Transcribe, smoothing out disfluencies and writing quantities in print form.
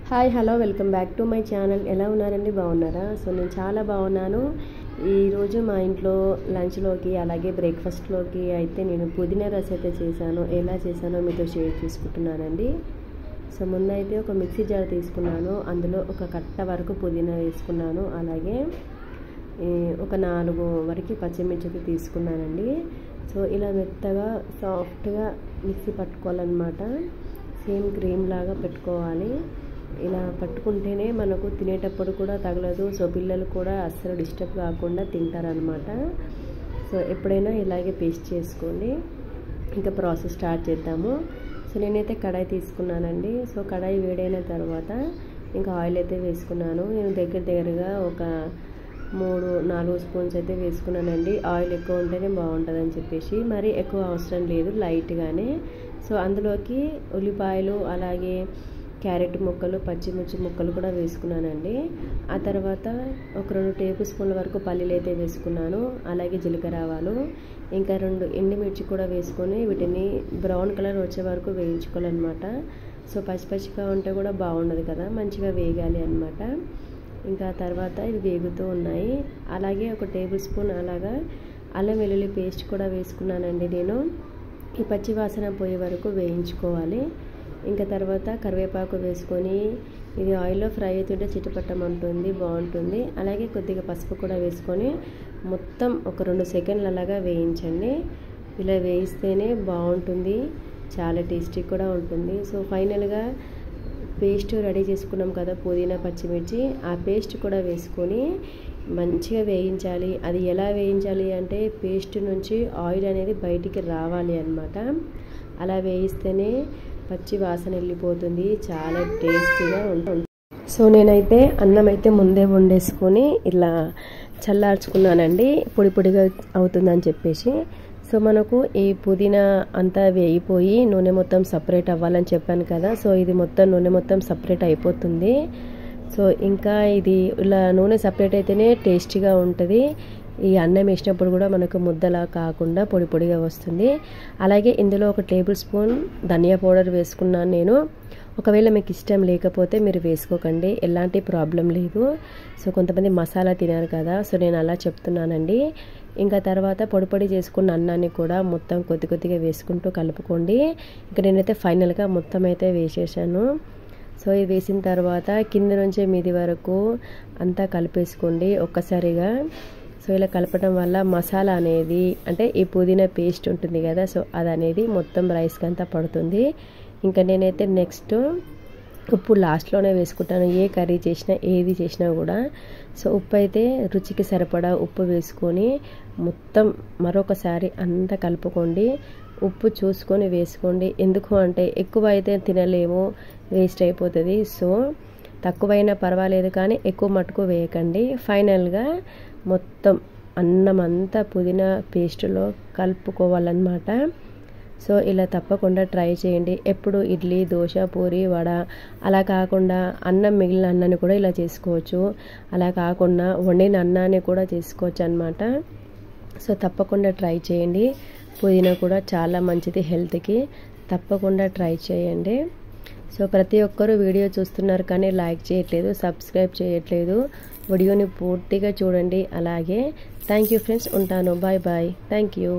Hi hello welcome back to my channel. ఎలా ఉన్నారండి? బాగున్నారా? సో నేను చాలా బాగున్నాను. ఈరోజు మా ఇంట్లో లంచ్లోకి అలాగే బ్రేక్ఫాస్ట్లోకి అయితే నేను పుదీనా రైస్ అయితే చేశాను. ఎలా చేశానో మీతో షేర్ చేసుకుంటున్నానండి. సో ముందైతే ఒక మిక్సీ జార్ తీసుకున్నాను. అందులో ఒక కట్ట వరకు పుదీనా వేసుకున్నాను. అలాగే ఒక 4 వరకు పచ్చిమిర్చి తీసుకున్నానండి. సో ఇలా మెత్తగా సాఫ్ట్గా మిక్సీ పట్టుకోవాలన్నమాట. సేమ్ క్రీమ్ లాగా పెట్టుకోవాలి. ఇలా పట్టుకుంటేనే మనకు తినేటప్పుడు కూడా తగలదు. సో పిల్లలు కూడా అస్సలు డిస్టర్బ్ కాకుండా తింటారనమాట. సో ఎప్పుడైనా ఇలాగే పేస్ట్ చేసుకోండి. ఇంకా ప్రాసెస్ స్టార్ట్ చేద్దాము. సో నేనైతే కడాయి తీసుకున్నానండి. సో కడాయి వేడైన తర్వాత ఇంకా ఆయిల్ అయితే వేసుకున్నాను. నేను దగ్గరగా ఒక 3-4 స్పూన్స్ అయితే వేసుకున్నానండి. ఆయిల్ ఎక్కువ ఉంటేనే బాగుంటుందని చెప్పేసి, మరి ఎక్కువ అవసరం లేదు, లైట్గానే. సో అందులోకి ఉల్లిపాయలు అలాగే క్యారెట్ ముక్కలు పచ్చిమిర్చి ముక్కలు కూడా వేసుకున్నానండి. ఆ తర్వాత ఒక 2 టేబుల్ స్పూన్ల వరకు పల్లీలు అయితే వేసుకున్నాను. అలాగే జీలకర్ర ఆవాలు, ఇంకా 2 ఎండుమిర్చి కూడా వేసుకొని వీటిని బ్రౌన్ కలర్ వచ్చే వరకు వేయించుకోవాలన్నమాట. సో పచ్చిగా ఉంటే కూడా బాగుండదు కదా, మంచిగా వేగాలి అన్నమాట. ఇంకా తర్వాత ఇవి వేగుతూ ఉన్నాయి. అలాగే ఒక టేబుల్ స్పూన్ అలాగా అల్లం వెల్లుల్లి పేస్ట్ కూడా వేసుకున్నానండి నేను. ఈ పచ్చి వాసన పోయే వరకు వేయించుకోవాలి. ఇంకా తర్వాత కరివేపాకు వేసుకొని ఇది ఆయిల్లో ఫ్రై అవుతుంటే చిటపట్టమంటుంది, బాగుంటుంది. అలాగే కొద్దిగా పసుపు కూడా వేసుకొని మొత్తం ఒక 2 సెకండ్లు అలాగా వేయించండి. ఇలా వేయిస్తేనే బాగుంటుంది, చాలా టేస్టీ కూడా ఉంటుంది. సో ఫైనల్గా పేస్ట్ రెడీ చేసుకున్నాం కదా, పుదీనా పచ్చిమిర్చి, ఆ పేస్ట్ కూడా వేసుకొని మంచిగా వేయించాలి. అది ఎలా వేయించాలి అంటే పేస్ట్ నుంచి ఆయిల్ అనేది బయటికి రావాలి అన్నమాట. అలా వేయిస్తేనే పచ్చి వాసన వెళ్ళిపోతుంది, చాలా టేస్టీగా ఉంటుంది. సో నేనైతే అన్నం అయితే ముందే వండేసుకొని ఇలా చల్లార్చుకున్నానండి, పొడిగా అవుతుందని చెప్పేసి. సో మనకు ఈ పుదీనా అంతా వేగిపోయి నూనె మొత్తం సపరేట్ అవ్వాలని చెప్పాను కదా. సో ఇది మొత్తం నూనె మొత్తం సపరేట్ అయిపోతుంది. సో ఇంకా ఇది ఇలా నూనె సపరేట్ అయితేనే టేస్టీగా ఉంటుంది. ఈ అన్నం వేసినప్పుడు కూడా మనకు ముద్దలా కాకుండా పొడిగా వస్తుంది. అలాగే ఇందులో ఒక టేబుల్ స్పూన్ ధనియా పౌడర్ వేసుకున్నాను నేను. ఒకవేళ మీకు ఇష్టం లేకపోతే మీరు వేసుకోకండి, ఎలాంటి ప్రాబ్లం లేదు. సో కొంతమంది మసాలా తినారు కదా, సో నేను అలా చెప్తున్నానండి. ఇంకా తర్వాత పొడి చేసుకున్న అన్నాన్ని కూడా మొత్తం కొద్దిగా వేసుకుంటూ కలుపుకోండి. ఇంకా నేనైతే ఫైనల్గా మొత్తం అయితే వేసేసాను. సో ఇది వేసిన తర్వాత కింద నుంచి మీది వరకు అంతా కలిపేసుకోండి ఒక్కసారిగా. సో ఇలా కలపడం వల్ల మసాలా అనేది, అంటే ఈ పుదీనా పేస్ట్ ఉంటుంది కదా, సో అది అనేది మొత్తం రైస్కి అంతా పడుతుంది. ఇంకా నేనైతే నెక్స్ట్ ఉప్పు లాస్ట్లోనే వేసుకుంటాను, ఏ కర్రీ చేసినా ఏది చేసినా కూడా. సో ఉప్పు అయితే రుచికి సరిపడా ఉప్పు వేసుకొని మొత్తం మరొకసారి అంతా కలుపుకోండి. ఉప్పు చూసుకొని వేసుకోండి, ఎందుకు అంటే ఎక్కువ అయితే తినలేము, వేస్ట్ అయిపోతుంది. సో తక్కువైనా పర్వాలేదు కానీ ఎక్కువ మటుకు వేయకండి. ఫైనల్గా మొత్తం అన్నం అంతా పుదీనా పేస్టులో కలుపుకోవాలన్నమాట. సో ఇలా తప్పకుండా ట్రై చేయండి. ఎప్పుడు ఇడ్లీ, దోశ, పూరి, వడ అలా కాకుండా మిగిలిన అన్నాన్ని కూడా ఇలా చేసుకోవచ్చు. అలా కాకుండా వండిన అన్నాన్ని కూడా చేసుకోవచ్చు అన్నమాట. సో తప్పకుండా ట్రై చేయండి. పుదీనా కూడా చాలా మంచిది హెల్త్కి, తప్పకుండా ట్రై చేయండి. సో ప్రతి ఒక్కరూ వీడియో చూస్తున్నారు కానీ లైక్ చేయట్లేదు, సబ్స్క్రైబ్ చేయట్లేదు. వీడియోని పూర్తిగా చూడండి. అలాగే థ్యాంక్ యూ ఫ్రెండ్స్, ఉంటాను. బాయ్. Thank you.